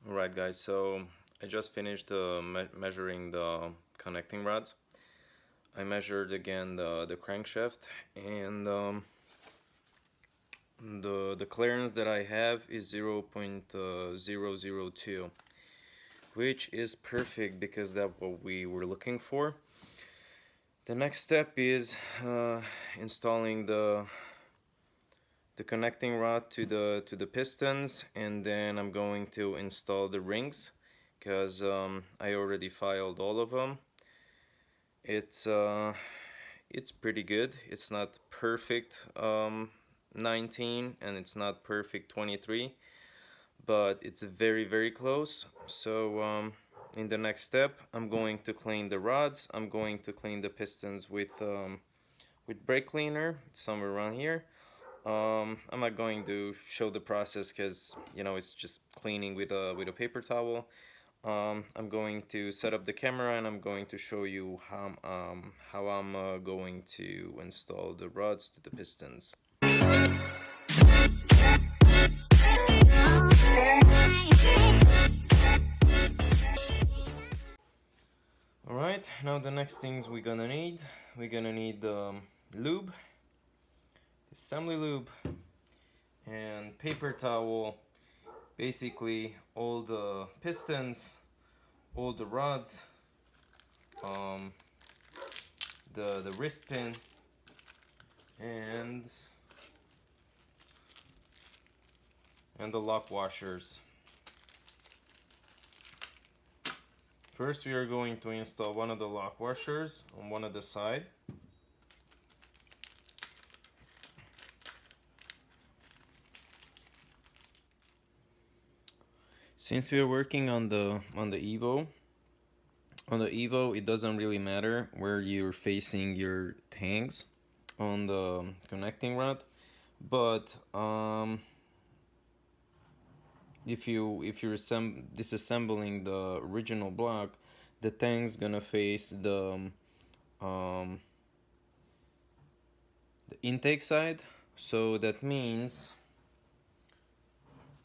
Alright guys, so I just finished measuring the connecting rods. I measured again the crankshaft, and the clearance that I have is 0.002, which is perfect because that's what we were looking for. The next step is installing the connecting rod to the pistons, and then I'm going to install the rings because I already filed all of them. It's pretty good. It's not perfect 19 and it's not perfect 23, but it's very close. So in the next step, I'm going to clean the rods. I'm going to clean the pistons with brake cleaner. It's somewhere around here. I'm not going to show the process because it's just cleaning with a paper towel. I'm going to set up the camera and I'm going to show you how I'm going to install the rods to the pistons. Alright, now the next things we're gonna need lube, assembly lube, and paper towel. Basically all the pistons, all the rods, the wrist pin, and the lock washers. First we are going to install one of the lock washers on one of the side. Since we are working on the Evo, it doesn't really matter where you're facing your tanks on the connecting rod, but if you're disassembling the original block, the tank's gonna face the intake side. So that means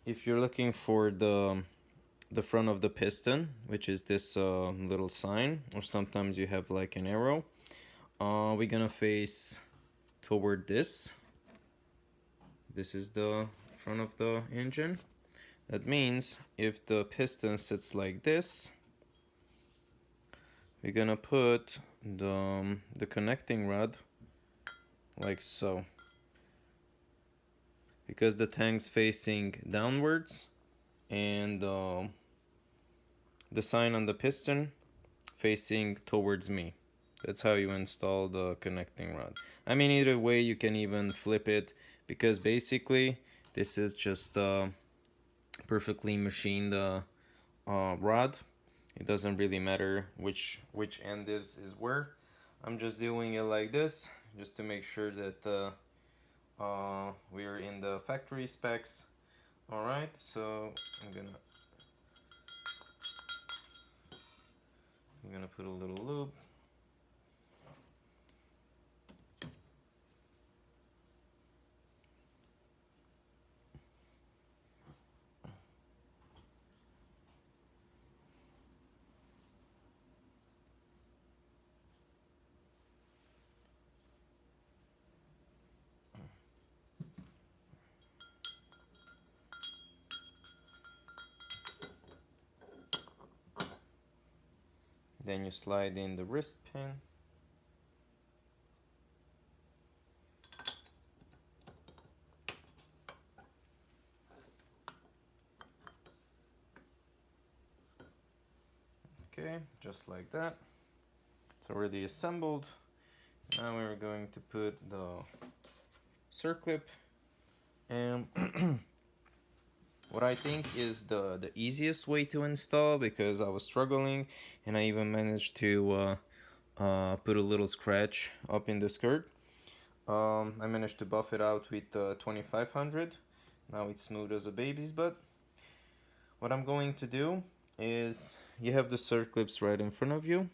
if you're looking for the front of the piston, which is this little sign, or sometimes you have like an arrow, we're gonna face toward this. This is the front of the engine. That means if the piston sits like this, we're gonna put the connecting rod like so, because the tank's facing downwards and the sign on the piston facing towards me. That's how you install the connecting rod. I mean, either way, you can even flip it, because basically this is just perfectly machined rod. It doesn't really matter which end is where. I'm just doing it like this just to make sure that we're in the factory specs. Alright, so I'm gonna put a little lube. Then you slide in the wrist pin. Okay, just like that. It's already assembled. Now we're going to put the circlip, and what I think is the easiest way to install, because I was struggling and I even managed to put a little scratch up in the skirt. I managed to buff it out with 2500. Now it's smooth as a baby's butt. What I'm going to do is, you have the circlips right in front of you,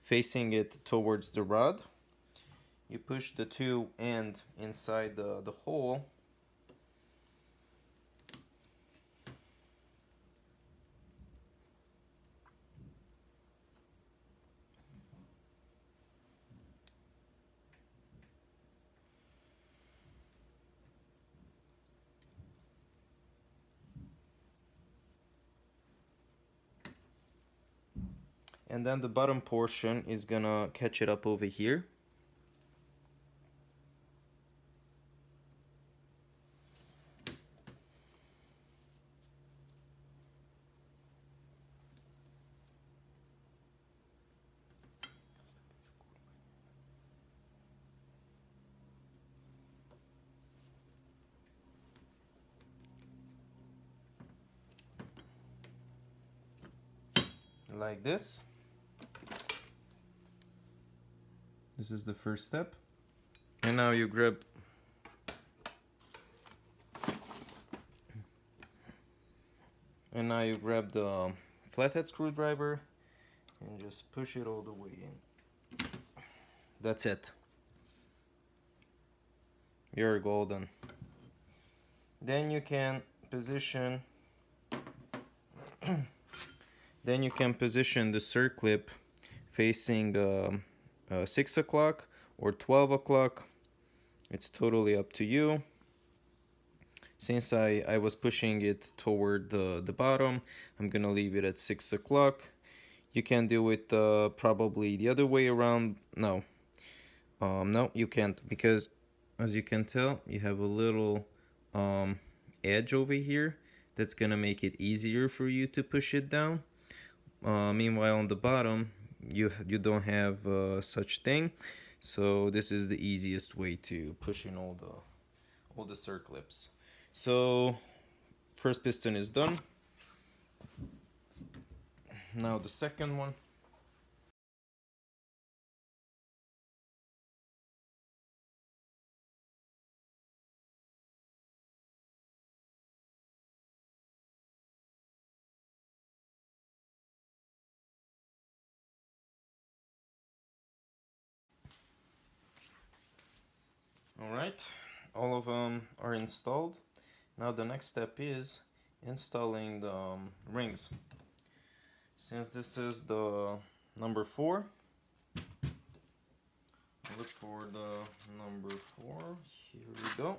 facing it towards the rod. You push the two end inside the hole, and then the bottom portion is gonna catch it up over here. Like this. This is the first step. And now you grab the flathead screwdriver and just push it all the way in. That's it. You're golden. Then you can position the circlip facing 6 o'clock or 12 o'clock. It's totally up to you. Since I was pushing it toward the bottom, I'm gonna leave it at 6 o'clock. You can do it probably the other way around. No, you can't, because as you can tell, you have a little edge over here that's gonna make it easier for you to push it down. Meanwhile, on the bottom, you don't have such thing, so this is the easiest way to push in all the circlips. So first piston is done. Now the second one. Alright, all of them are installed. Now the next step is installing the rings. Since this is the number 4, look for the number 4. Here we go.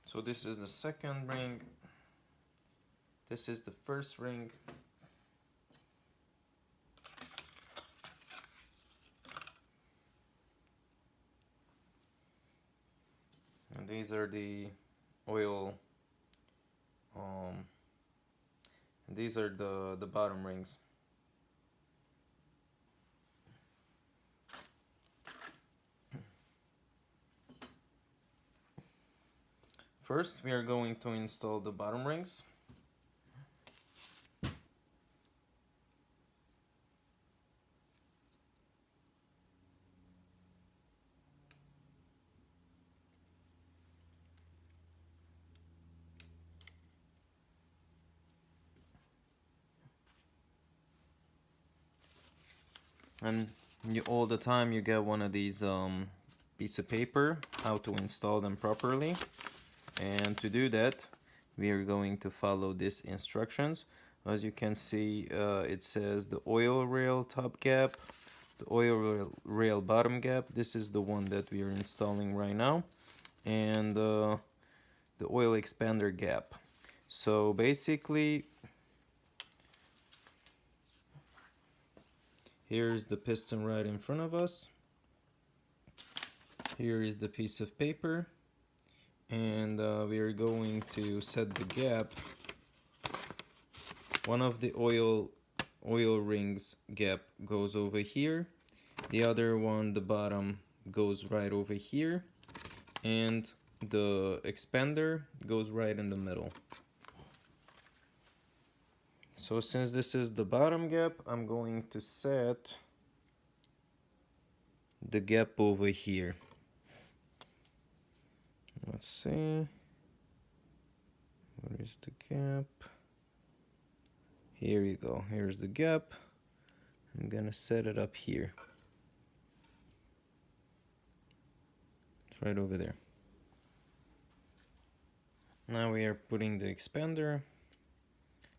So this is the second ring. This is the first ring. And these are the oil, and these are the bottom rings. First, we are going to install the bottom rings. And all the time you get one of these piece of paper how to install them properly. And to do that, we are going to follow these instructions. As you can see, it says the oil rail top gap, the oil rail bottom gap. This is the one that we are installing right now, and the oil expander gap. So basically, here's the piston right in front of us. Here is the piece of paper, and we are going to set the gap. One of the oil rings gap goes over here, the other one, the bottom, goes right over here, and the expander goes right in the middle. So since this is the bottom gap, I'm going to set the gap over here. Let's see, where is the gap? Here you go, here's the gap. I'm gonna set it up here. It's right over there. Now we are putting the expander,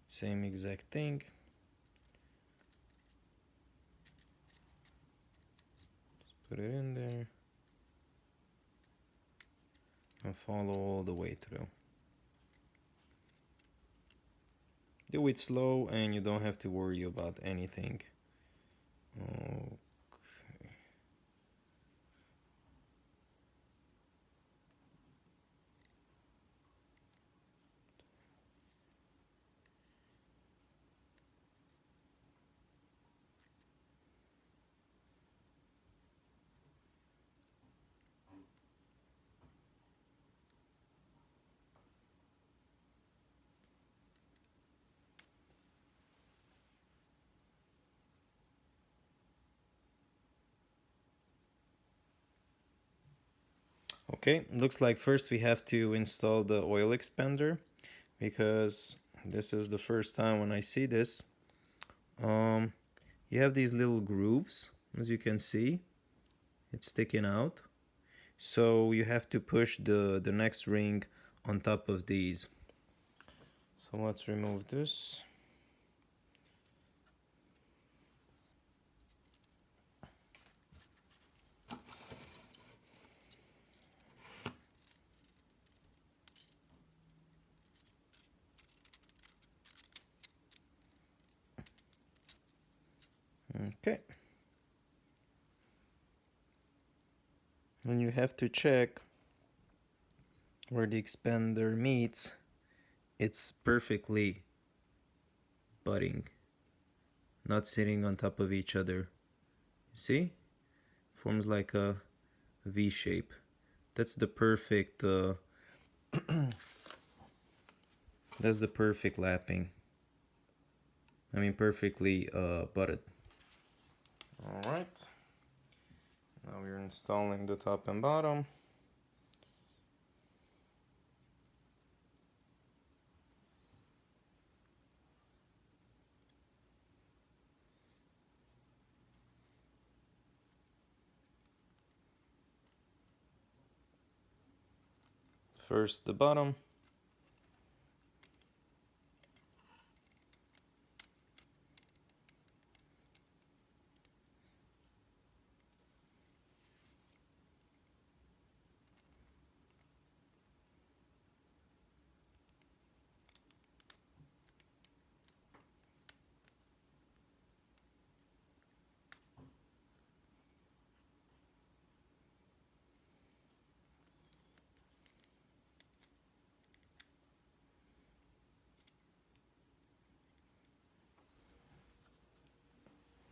same exact thing. Just put it in there and follow all the way through. Do it slow and you don't have to worry about anything. Okay. Okay, looks like first we have to install the oil expander, because this is the first time when I see this. You have these little grooves, as you can see, it's sticking out. So you have to push the next ring on top of these. So let's remove this. Okay. And you have to check where the expander meets. It's perfectly butting, not sitting on top of each other. See? Forms like a V shape. That's the perfect that's the perfect lapping. I mean perfectly butted. Alright. Now we're installing the top and bottom. First the bottom.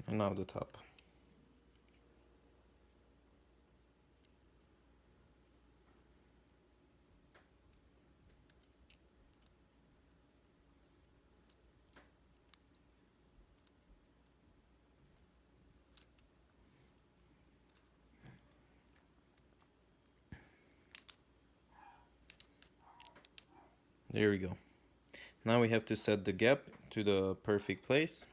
And now the top. There we go. Now we have to set the gap to the perfect place.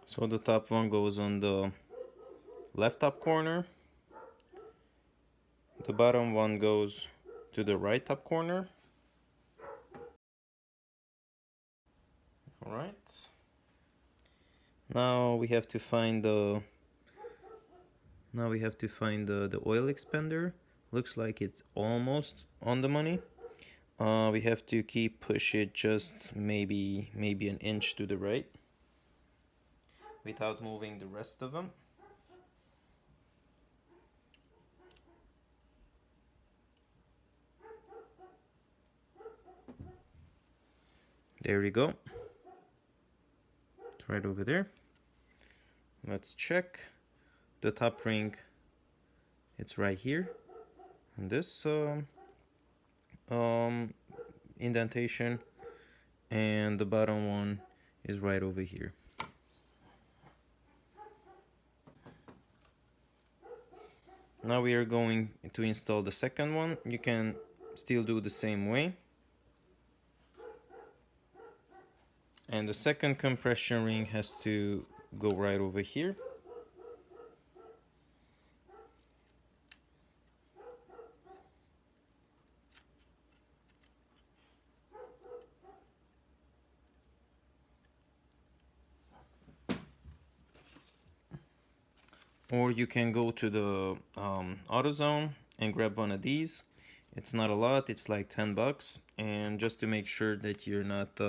So the top one goes on the left top corner. The bottom one goes to the right top corner. Alright. Now we have to find the the oil expander. Looks like it's almost on the money. We have to push it just maybe an inch to the right without moving the rest of them. There we go. It's right over there. Let's check. The top ring It's right here, and this indentation, and the bottom one is right over here. Now we are going to install the second one. You can still do the same way. And the second compression ring has to go right over here. Or you can go to the AutoZone and grab one of these. It's not a lot, it's like 10 bucks. And just to make sure that you're not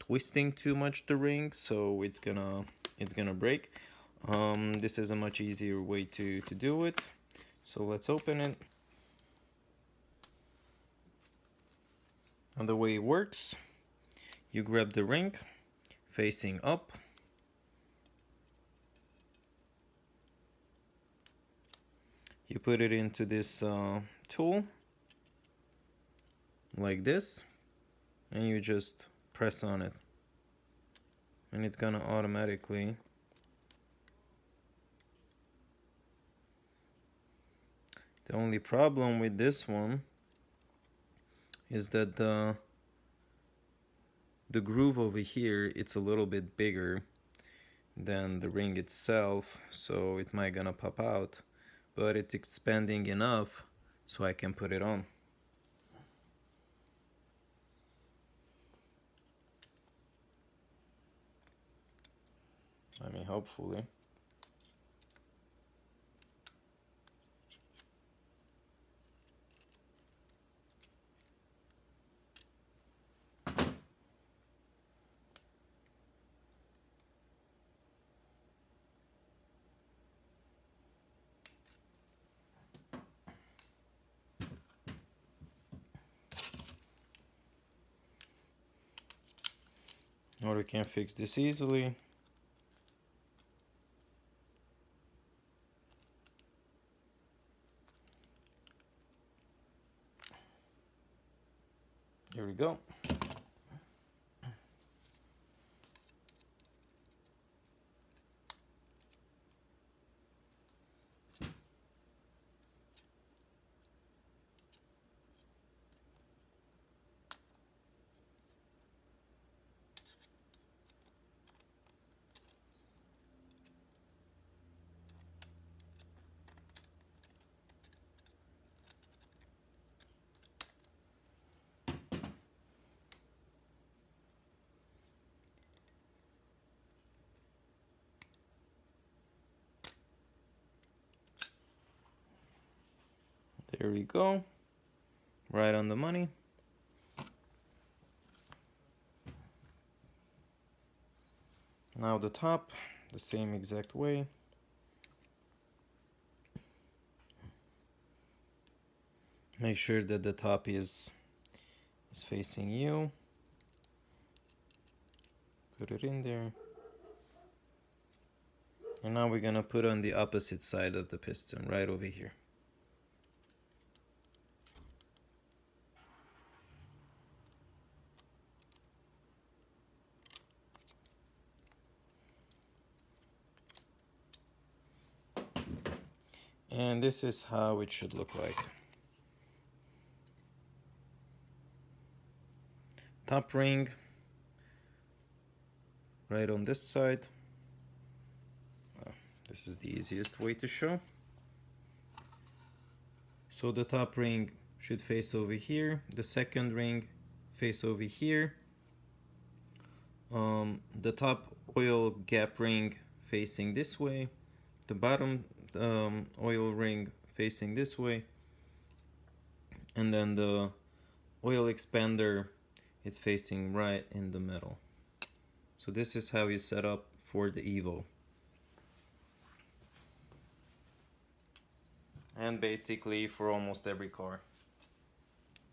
twisting too much the ring, so it's gonna break. This is a much easier way to do it. So let's open it. And the way it works, you grab the ring facing up. You put it into this tool like this, and you just press on it, and it's gonna automatically the only problem with this one is that the groove over here, it's a little bit bigger than the ring itself, so it might gonna pop out, but it's expanding enough so I can put it on. I mean, hopefully. Or we can fix this easily. Here we go. There we go. Right on the money. Now the top, the same exact way. Make sure that the top is facing you. Put it in there. And now we're gonna put on the opposite side of the piston, right over here. And this is how it should look like. Top ring right on this side. This is the easiest way to show. So the top ring should face over here, the second ring face over here, the top oil gap ring facing this way, the bottom oil ring facing this way, and then the oil expander is facing right in the middle. So this is how you set up for the Evo. And basically for almost every car.